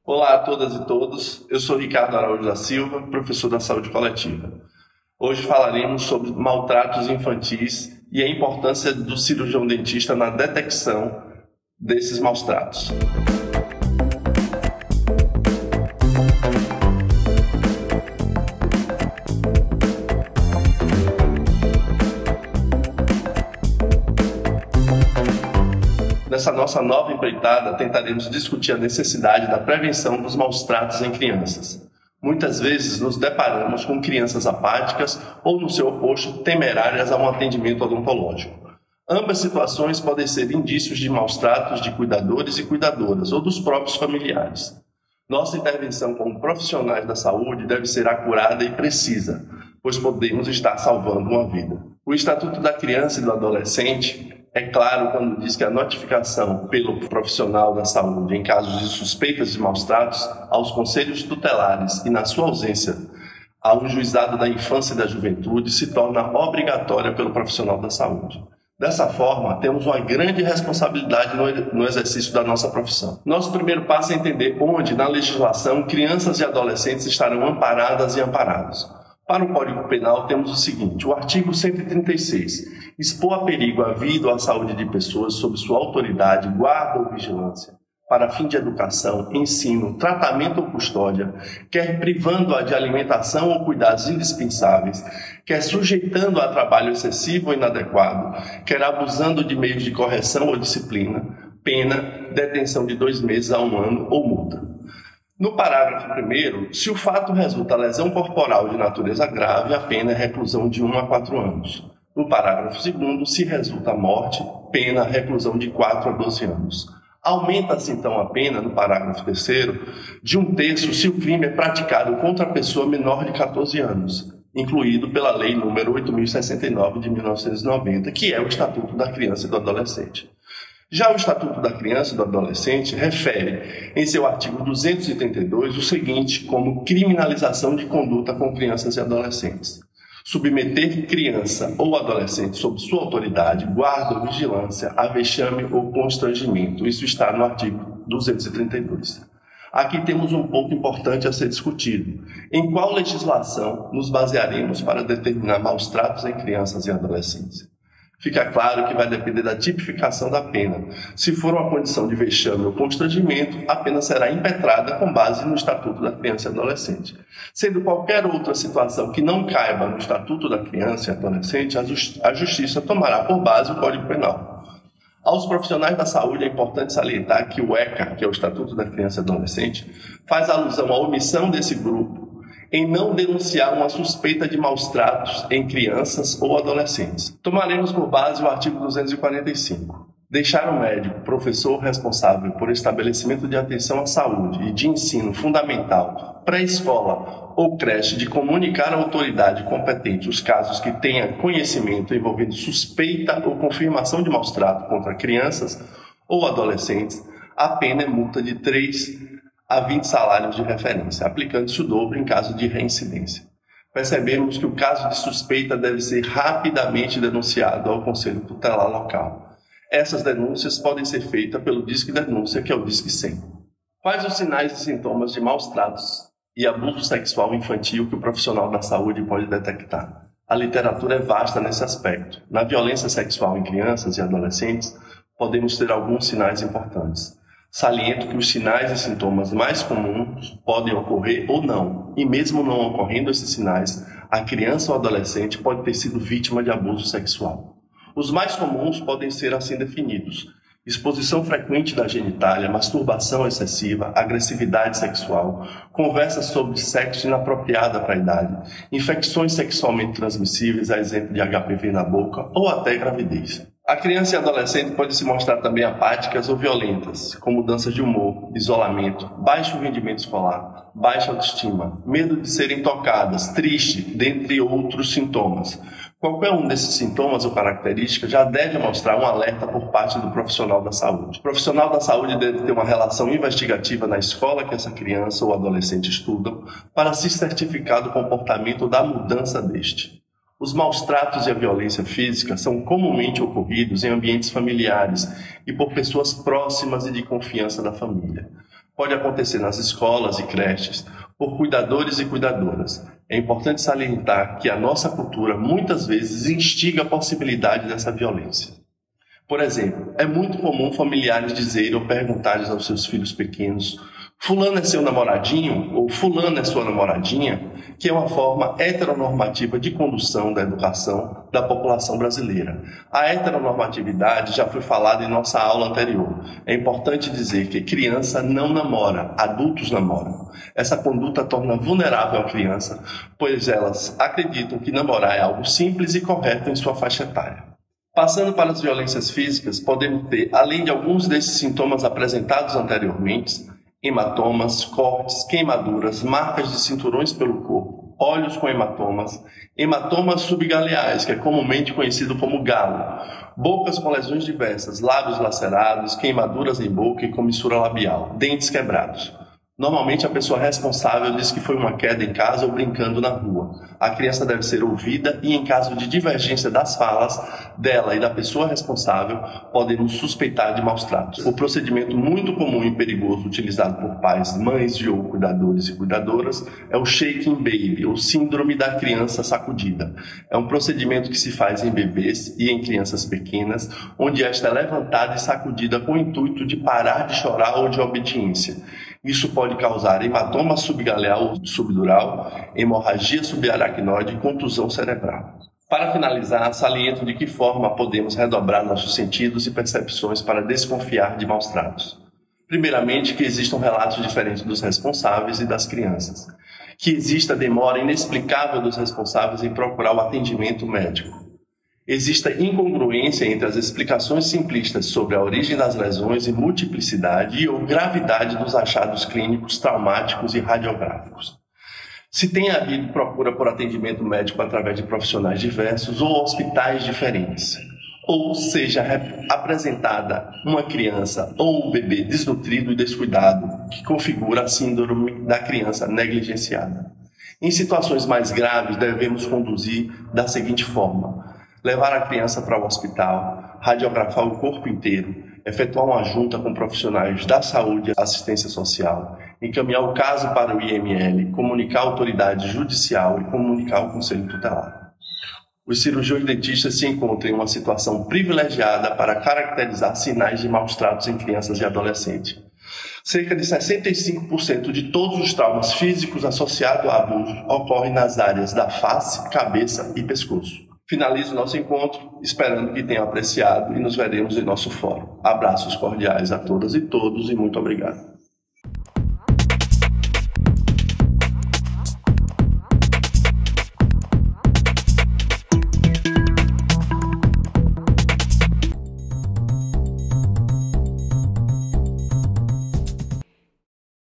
Olá a todas e todos, eu sou Ricardo Araújo da Silva, professor da Saúde Coletiva. Hoje falaremos sobre maltratos infantis e a importância do cirurgião dentista na detecção desses maus tratos. Nessa nossa nova empreitada, tentaremos discutir a necessidade da prevenção dos maus tratos em crianças. Muitas vezes nos deparamos com crianças apáticas ou, no seu oposto, temerárias a um atendimento odontológico. Ambas situações podem ser indícios de maus tratos de cuidadores e cuidadoras ou dos próprios familiares. Nossa intervenção como profissionais da saúde deve ser acurada e precisa, pois podemos estar salvando uma vida. O Estatuto da Criança e do Adolescente é claro quando diz que a notificação pelo profissional da saúde em casos de suspeitas de maus tratos aos conselhos tutelares e, na sua ausência, a um juizado da infância e da juventude se torna obrigatória pelo profissional da saúde. Dessa forma, temos uma grande responsabilidade no exercício da nossa profissão. Nosso primeiro passo é entender onde, na legislação, crianças e adolescentes estarão amparadas e amparados. Para o Código Penal, temos o seguinte: o artigo 136, expor a perigo a vida ou à saúde de pessoas sob sua autoridade, guarda ou vigilância, para fim de educação, ensino, tratamento ou custódia, quer privando-a de alimentação ou cuidados indispensáveis, quer sujeitando-a a trabalho excessivo ou inadequado, quer abusando de meios de correção ou disciplina, pena, detenção de 2 meses a 1 ano ou multa. No parágrafo 1º, se o fato resulta lesão corporal de natureza grave, a pena é reclusão de 1 a 4 anos. No parágrafo 2º, se resulta morte, pena reclusão de 4 a 12 anos. Aumenta-se então a pena, no parágrafo 3º, de 1/3 se o crime é praticado contra a pessoa menor de 14 anos, incluído pela Lei nº 8.069 de 1990, que é o Estatuto da Criança e do Adolescente. Já o Estatuto da Criança e do Adolescente refere, em seu artigo 232, o seguinte como criminalização de conduta com crianças e adolescentes: submeter criança ou adolescente sob sua autoridade, guarda ou vigilância, a vexame ou constrangimento. Isso está no artigo 232. Aqui temos um ponto importante a ser discutido. Em qual legislação nos basearemos para determinar maus tratos em crianças e adolescentes? Fica claro que vai depender da tipificação da pena. Se for uma condição de vexame ou constrangimento, a pena será impetrada com base no Estatuto da Criança e Adolescente. Sendo qualquer outra situação que não caiba no Estatuto da Criança e Adolescente, a Justiça tomará por base o Código Penal. Aos profissionais da saúde é importante salientar que o ECA, que é o Estatuto da Criança e Adolescente, faz alusão à omissão desse grupo em não denunciar uma suspeita de maus tratos em crianças ou adolescentes. Tomaremos por base o artigo 245. Deixar o médico, professor responsável por estabelecimento de atenção à saúde e de ensino fundamental, pré-escola ou creche de comunicar à autoridade competente os casos que tenha conhecimento envolvendo suspeita ou confirmação de maus tratos contra crianças ou adolescentes, a pena é multa de 3 a 20 salários de referência, aplicando-se o dobro em caso de reincidência. Percebemos que o caso de suspeita deve ser rapidamente denunciado ao Conselho Tutelar local. Essas denúncias podem ser feitas pelo Disque Denúncia, que é o Disque 100. Quais os sinais e sintomas de maus tratos e abuso sexual infantil que o profissional da saúde pode detectar? A literatura é vasta nesse aspecto. Na violência sexual em crianças e adolescentes, podemos ter alguns sinais importantes. Saliento que os sinais e sintomas mais comuns podem ocorrer ou não, e mesmo não ocorrendo esses sinais, a criança ou adolescente pode ter sido vítima de abuso sexual. Os mais comuns podem ser assim definidos: exposição frequente da genitália, masturbação excessiva, agressividade sexual, conversas sobre sexo inapropriada para a idade, infecções sexualmente transmissíveis, a exemplo de HPV na boca, ou até gravidez. A criança e adolescente podem se mostrar também apáticas ou violentas, com mudanças de humor, isolamento, baixo rendimento escolar, baixa autoestima, medo de serem tocadas, triste, dentre outros sintomas. Qualquer um desses sintomas ou características já deve mostrar um alerta por parte do profissional da saúde. O profissional da saúde deve ter uma relação investigativa na escola que essa criança ou adolescente estudam para se certificar do comportamento ou da mudança deste. Os maus tratos e a violência física são comumente ocorridos em ambientes familiares e por pessoas próximas e de confiança da família. Pode acontecer nas escolas e creches, por cuidadores e cuidadoras. É importante salientar que a nossa cultura muitas vezes instiga a possibilidade dessa violência. Por exemplo, é muito comum familiares dizerem ou perguntarem aos seus filhos pequenos: fulano é seu namoradinho ou fulano é sua namoradinha, que é uma forma heteronormativa de condução da educação da população brasileira. A heteronormatividade já foi falada em nossa aula anterior. É importante dizer que criança não namora, adultos namoram. Essa conduta torna vulnerável a criança, pois elas acreditam que namorar é algo simples e correto em sua faixa etária. Passando para as violências físicas, podemos ter, além de alguns desses sintomas apresentados anteriormente, hematomas, cortes, queimaduras, marcas de cinturões pelo corpo, olhos com hematomas, hematomas subgaleais, que é comumente conhecido como galo, bocas com lesões diversas, lábios lacerados, queimaduras em boca e comissura labial, dentes quebrados. Normalmente a pessoa responsável diz que foi uma queda em casa ou brincando na rua. A criança deve ser ouvida e, em caso de divergência das falas dela e da pessoa responsável, podemos suspeitar de maus tratos. O procedimento muito comum e perigoso utilizado por pais, mães e ou cuidadores e cuidadoras é o shaking baby, ou síndrome da criança sacudida. É um procedimento que se faz em bebês e em crianças pequenas, onde esta é levantada e sacudida com o intuito de parar de chorar ou de obediência. Isso pode causar hematoma subgaleal ou subdural, hemorragia subaracnoide e contusão cerebral. Para finalizar, saliento de que forma podemos redobrar nossos sentidos e percepções para desconfiar de maus tratos. Primeiramente, que existam relatos diferentes dos responsáveis e das crianças. Que exista demora inexplicável dos responsáveis em procurar o atendimento médico. Exista incongruência entre as explicações simplistas sobre a origem das lesões e multiplicidade e ou gravidade dos achados clínicos, traumáticos e radiográficos. Se tem havido procura por atendimento médico através de profissionais diversos ou hospitais diferentes, ou seja apresentada uma criança ou um bebê desnutrido e descuidado, que configura a síndrome da criança negligenciada. Em situações mais graves, devemos conduzir da seguinte forma: levar a criança para o hospital, radiografar o corpo inteiro, efetuar uma junta com profissionais da saúde e assistência social, encaminhar o caso para o IML, comunicar a autoridade judicial e comunicar o Conselho Tutelar. Os cirurgiões dentistas se encontram em uma situação privilegiada para caracterizar sinais de maus tratos em crianças e adolescentes. Cerca de 65% de todos os traumas físicos associados a abuso ocorrem nas áreas da face, cabeça e pescoço. Finalizo o nosso encontro, esperando que tenham apreciado e nos veremos em nosso fórum. Abraços cordiais a todas e todos e muito obrigado.